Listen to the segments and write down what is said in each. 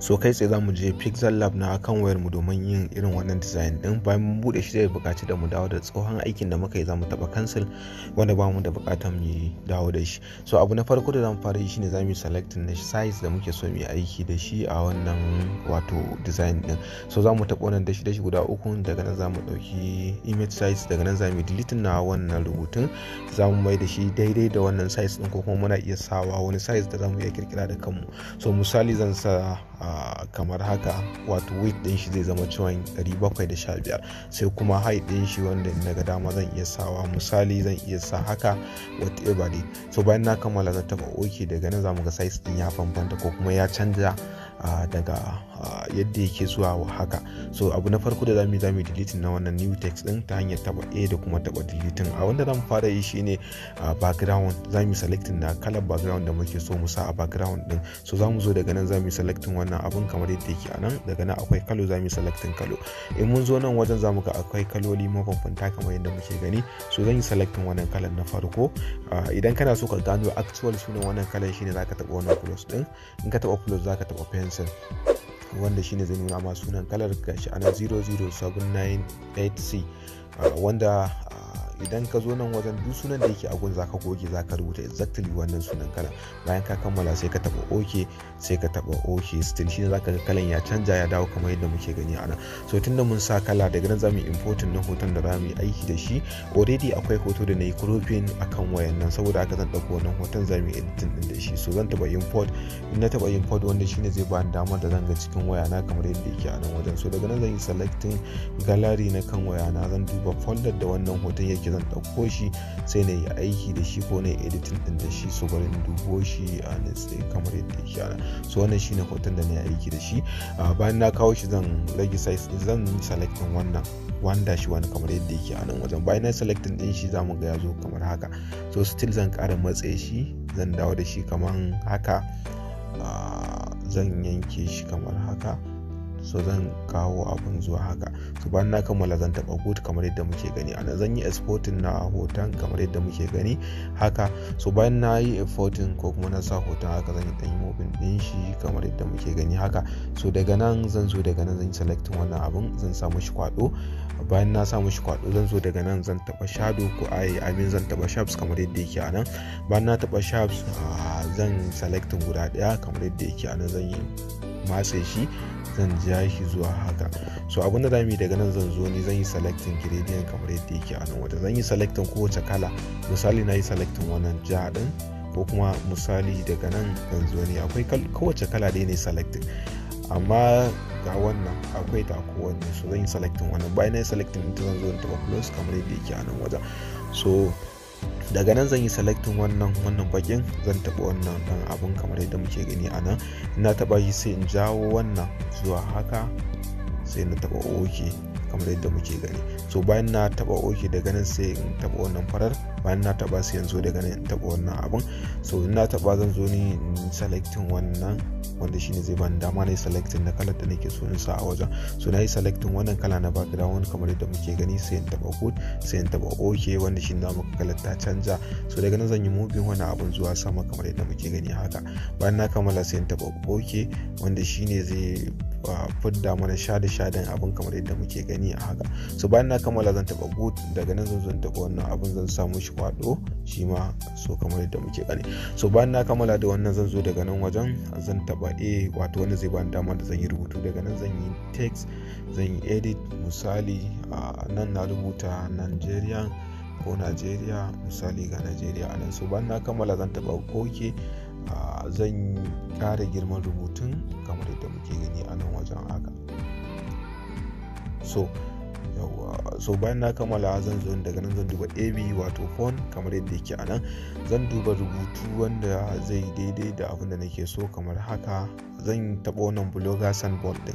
So kai tsaye za mu je pixel lab na kan wayar mu domin yin irin wannan design din. Bayan mun bude shi zai buƙaci da mu dawo da tsohon aikin da muka yi, za mu taba cancel wanda ba mu da buƙatar mu dawo da shi. So abu na farko da zamu fara yi shine za mu yi selecting na size da muke so mu yi aiki da shi a wannan wato design din. So za mu taɓa wannan dashi guda uku, daga nan za mu ɗauki image size, daga nan za mu yi deleting na wannan rubutun, za mu mai da shi daidai da wannan size din, ko kuma muna iya sawa wani size da za mu iya kirkira da kanmu. So misali zan sa kamar haka, wato width din shi zai zama cewa 715, sai kuma height din shi wanda daga dama zan iya sawa, misali zan iya sa haka whatever dai. So bayan na kammala zan taba OK, daga nan zamu ga size din ya bambanta ko kuma ya canja daga yadda yake zuwa haka. So abu na farko da zamu yi deleting na wannan new text din ta hanyar taba A da kuma taba deleting. A wanda zamu fara yi shine background, zamu yi selecting na kalar background da muke so mu sa a background din. So zamu zo daga nan zamu yi selecting wannan abun kamar yadda yake a nan, daga nan akwai kalo zamu yi selecting kalo. In mun zo nan wajen zamu ga akwai kaloli mabambanta kamar yadda muke gani. So zan yi selecting wannan kalar na farko. Idan kana so ka gano actual sunan wannan kalar shine zaka taba wannan plus din. In ka taba plus zaka taba pencil, wanda shine zai nuna ma sunan kalar, gashi ana 00798C, wanda idan ka zo nan wajen duk sunan da yake a gun zaka goge, zaka rubuta exactly wannan sunan kalan. Bayan ka kammala sai ka taba OK, sai ka taba OK, still shine zaka ga kalan ya canja ya dawo kamar yadda muke gani ana. So tunda mun sa kala, daga nan zamu importing na hoton da zamu yi aiki da shi. Already akwai hoto da nayi cropping akan wayan nan, saboda haka zan dauko wannan hoton zamu yi editing din da shi. So zan taba import, in na taba import wanda shine zai bani damar da zan ga cikin wayana kamar yadda yake a nan wajen. So daga nan zan yi selecting gallery na kan wayana, zan duba folder da wannan hoton yake, zan ɗauko shi sai na yi aiki da shi ko na yi editing din da shi. So bari in dubo shi a nitse kamar yadda yake ana. So wannan shine hoton da na yi aiki da shi. Bayan na kawo shi zan rage size, zan selecting wannan 1-1 kamar yadda yake a nan wajen. Bayan na selecting din shi zamu ga ya zo kamar haka. So still zan ƙara matse shi, zan dawo da shi kamar haka, zan yanke shi kamar haka. So zan kawo abun zuwa haka. So bayan na kammala zan taba good kamar yadda muke gani ana. Zan yi exporting na hoton kamar yadda muke gani haka. So bayan na yi exporting ko kuma na sa hoton haka, zan yi dan yi moving din shi kamar yadda muke gani haka. So daga nan zan zo, daga nan zan yi selecting wannan abun, zan sa mishi kwado. Bayan na sa mishi kwado zan zo, daga nan zan taba shadow ko zan taba sharps kamar yadda yake a nan. Bayan na taba sharps zan selecting guda daya kamar yadda yake a nan, zan yi matse shi, zan ja shi zuwa haka. So abin da zamu yi daga nan, zan zo ni zan yi selecting gradient kamar yadda yake a nan wajen. Zan yi selecting kowace kala, misali na yi selecting wannan ja din, ko kuma misali daga nan zan zo ni akwai kowace kala dai ne selecting, amma ga wannan akwai ta kowanne. So zan yi selecting wannan. Bayan na yi selecting ita zan zo in taba plus kamar yadda yake a nan wajen. So daga nan zan yi selecting wannan bakin, zan taba wannan dan abun kamar yadda muke gani a nan. Na taba shi sai in jawo wannan zuwa haka, sai na taba OK kamar yadda muke gani. So bayan na taba OK, daga nan sai in taba wannan farar. Bayan na taba sai yanzu daga nan in taba wannan abun. So in na taba zan zo ni in selecting wannan, wanda shine zai bani dama na yi selecting na kalar da nake so in sa a wajen. So na yi selecting wannan kala na background kamar yadda muke gani, sai in taba good, sai in taba OK, wanda shine zamu ga kalar ta canja. So daga nan zan yi moving wannan abun zuwa sama kamar yadda muke gani haka. Bayan na kammala sai in taba OK, wanda shine zai fidda mana shaden abun kamar yadda muke gani a haka. So bayan na kammala zan taba good, daga nan zan zo in taba wannan abun, zan samu shi kwado shi ma, so kamar yadda muke gani. So bayan na kammala da wannan zan zo daga nan wajen, zan taba A, wato wanda zai bani dama da zan yi rubutu. Daga nan zan yi text, zan yi edit, misali nan na rubuta Nigeria ko Nigeria, misali ga Nigeria a nan. So bayan na kammala zan taba OK, zan kara girman rubutun kamar yadda muke gani a nan wajen haka. So bayan na kammala zan zo daga nan zan duba AB wato font kamar yadda yake a nan. Zan duba rubutu wanda zai daidai da abin da nake so kamar haka. Zan taba wannan blogger bold din,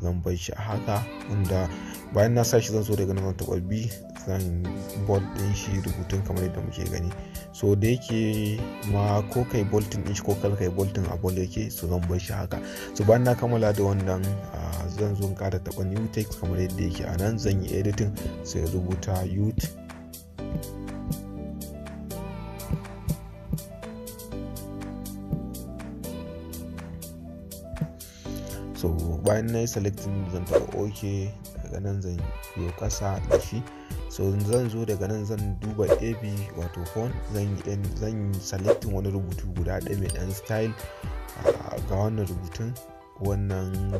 zan bar shi a haka, wanda bayan na sa shi zan so daga nan zan taba B, zan bold din shi rubutun kamar yadda muke gani. So da yake ma ko kai bolting din shi ko kar kai bolting a bold yake, so zan bar shi haka. So bayan na kammala da wannan zan zo ƙara taba new text kamar yadda yake a nan. Zan yi editing, sai rubuta youth, bayan na yi selecting zan taɓa ok, daga nan zan yi ƙasa da shi. So zan zo daga nan zan duba ab wato font, zan yi selecting wani rubutu guda ɗaya mai ɗan style. Ga wannan rubutun, wannan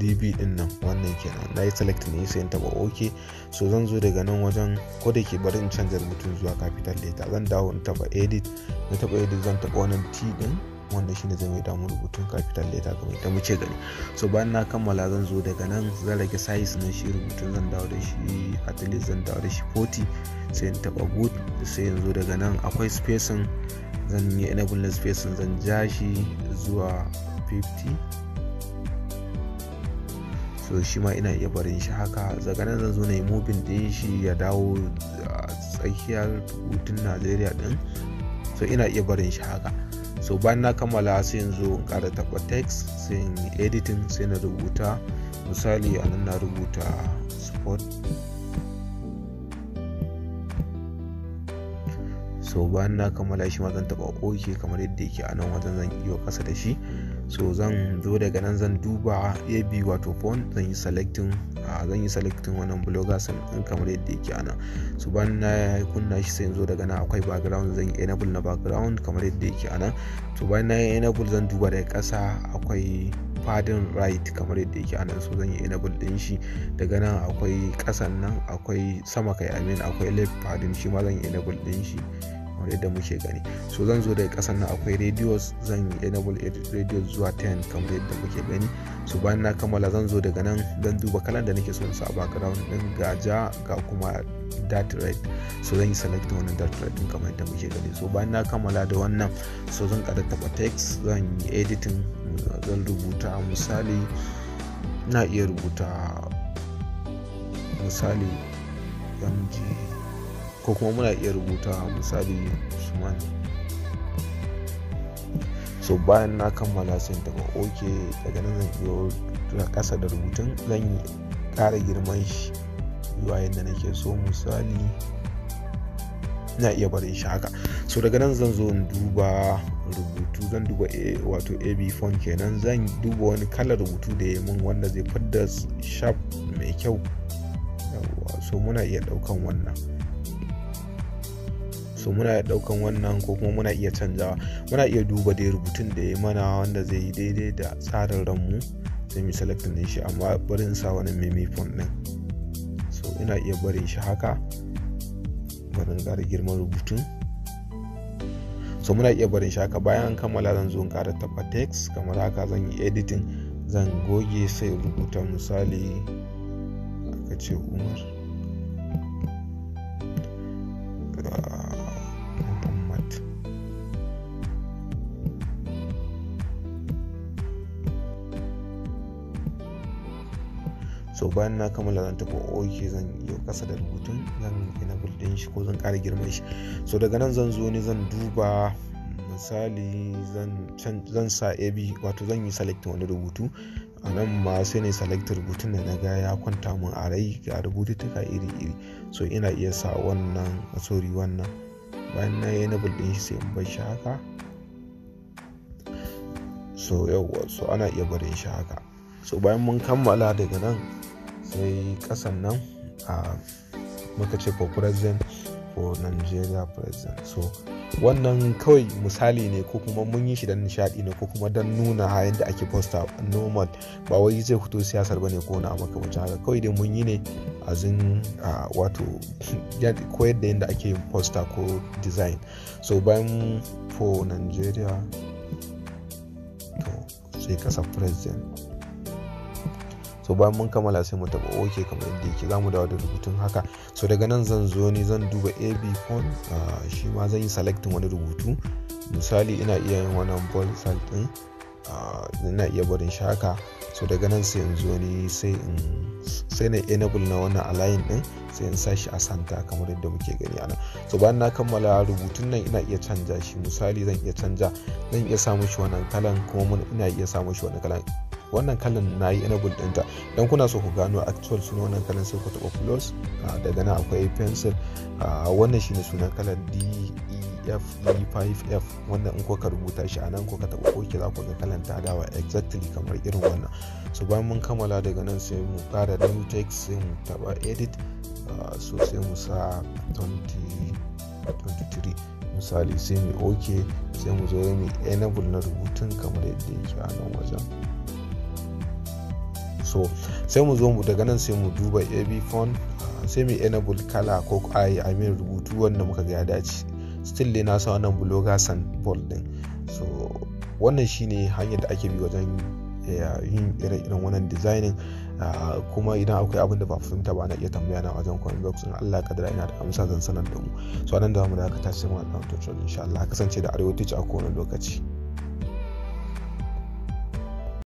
db din nan, wannan kenan na yi select ne sai in taba ok. So zan zo daga nan wajen, ko da ke bari in canza rubutun zuwa capital letter, zan dawo in taba edit, na taba edit zan taba wannan t din, wanda shine zai mai damu rubutun capital letter kamar ita muke gani. So bayan na kammala zan zo daga nan zan rage size na shi rubutun, zan dawo da shi at least zan dawo da shi 40, sai in taba good. Sai in zo daga nan akwai spacing, zan yi enable na spacing, zan ja shi zuwa 50. So shi ma ina iya barin shi haka. Daga nan zan zo na yi moving din shi ya dawo tsakiyar rubutun Najeriya din, so ina iya barin shi haka. So bayan na kammala sai in zo in ƙara taɓa text, sai in yi editing, sai na rubuta misali a nan na rubuta sport. So bayan na kammala shi ma zan taɓa ok kamar yadda yake a nan wajen, zan iyo ƙasa da shi. So zan zo daga nan zan duba ab wato font, zan yi selecting wannan bloggers din kamar yadda yake a nan. So bayan na kunna shi sai in zo daga nan akwai background, zan yi enable na background kamar yadda yake a nan. So bayan na yi enable zan duba daga ƙasa akwai padding right kamar yadda yake a nan, so zan yi enable din shi. Daga nan akwai ƙasan nan akwai sama kai akwai left padding, shi ma zan yi enable din shi yadda muke gani. So zan zo daga kasan nan akwai radius, zan yi enable radius zuwa 10 kamar yadda muke gani. So bayan na kammala zan zo daga nan zan duba kalan da nake so in sa background din, ga ja ga kuma dark red. So zan yi select wannan dark red din kamar yadda muke gani. So bayan na kammala da wannan, so zan kada taba text, zan yi editing, zan rubuta misali, na iya rubuta misali mg, ko kuma muna iya rubuta misali Usman. So bayan na kammala sai taba ok, daga nan zan iyo ƙasa da rubutun, zan yi ƙara girman shi zuwa yadda nake so, misali na iya barin shi haka. So daga nan zan zo in duba rubutu, zan duba wato ab font kenan, zan duba wani kalar rubutu da ya mun wanda zai fidda sharp mai kyau. So muna iya ɗaukan wannan, ko kuma muna iya canjawa, muna iya duba dai rubutun da ya mana wanda zai yi daidai da tsarin ranmu, sai mu select din shi, amma barin sa wani meme font din. So ina iya barin shi haka, barin ƙara girman rubutun. So muna iya barin shi haka. Bayan an kammala zan zo in ƙara taɓa text kamar haka, zan yi editing, zan goge sai rubuta misali aka ce Umar Muhammad. So bayan na kammala zan taɓa ok, zan yi ƙasa da rubutun, zan enable din shi ko zan ƙara girman shi. So daga nan zan zo ne zan duba misali zan sa ab wato zan yi select wani rubutu. A nan ma sai ne select rubutun da na ga ya kwanta mun a rai, ga rubututtuka iri-iri. So ina iya sa wannan bayan na yi enable din shi sai in bar shi haka. So yawwa, so ana iya barin shi haka. So bayan mun kammala daga nan sai kasan nan muka ce for president, for Nigeria president. So wannan kawai misali ne, ko kuma mun yi shi don nishadi ne, ko kuma don nuna yadda ake posta normal, ba wai zai fito siyasar bane ko na makamancin haka. Kawai dai mun yi ne azin wato koyar da yadda ake yin posta ko design. So bayan for Nigeria to sai kasa president. So bayan mun kammala sai mu taba ok kamar yadda yake, zamu dawo da rubutun haka. So daga nan zan zo ni zan duba ab font, shi ma zan yi selecting wani rubutu, misali ina iya yin wannan bold style din, ina iya barin shi haka. So daga nan sai in zo ni sai na enable na wannan align din, sai in sa shi a center kamar yadda muke gani ana. So bayan na kammala rubutun nan ina iya canja shi, misali zan iya sa mishi wannan kalan, kuma ina iya sa mishi wannan kalan. Wannan kalan na yi enable ɗinta. Idan kuna so ku gano actual sunan wannan kalan sai ku taɓa plus, daga nan akwai pencil, wannan shine sunan kalan FE5F wanda in ko ka rubuta shi a nan ko ka taɓa OK za ku ga kalan ta dawa exactly kamar irin wannan. So bayan mun kammala daga nan sai mu ƙara new text sai mu taɓa edit, so sai mu sa 2023 misali sai mu OK sai mu zo mu enable na rubutun kamar yadda yake a nan wajen. So sai mu zo mu daga nan sai mu duba AB font, sai mu enable kala ko I mean rubutu wanda muka ga ya dace. Still dai na sa wannan bloggers and bold din. So wannan shine hanyar da ake bi wajen yin irin wannan designing. Kuma idan akwai abin da ba fahimta ba na iya tambaya na wajen comment box in Allah kadara ina da amsa zan sanar da mu. So nan da mu da aka tashi mu wannan tutorial insha Allah kasance da Arewa Teach a kowane lokaci.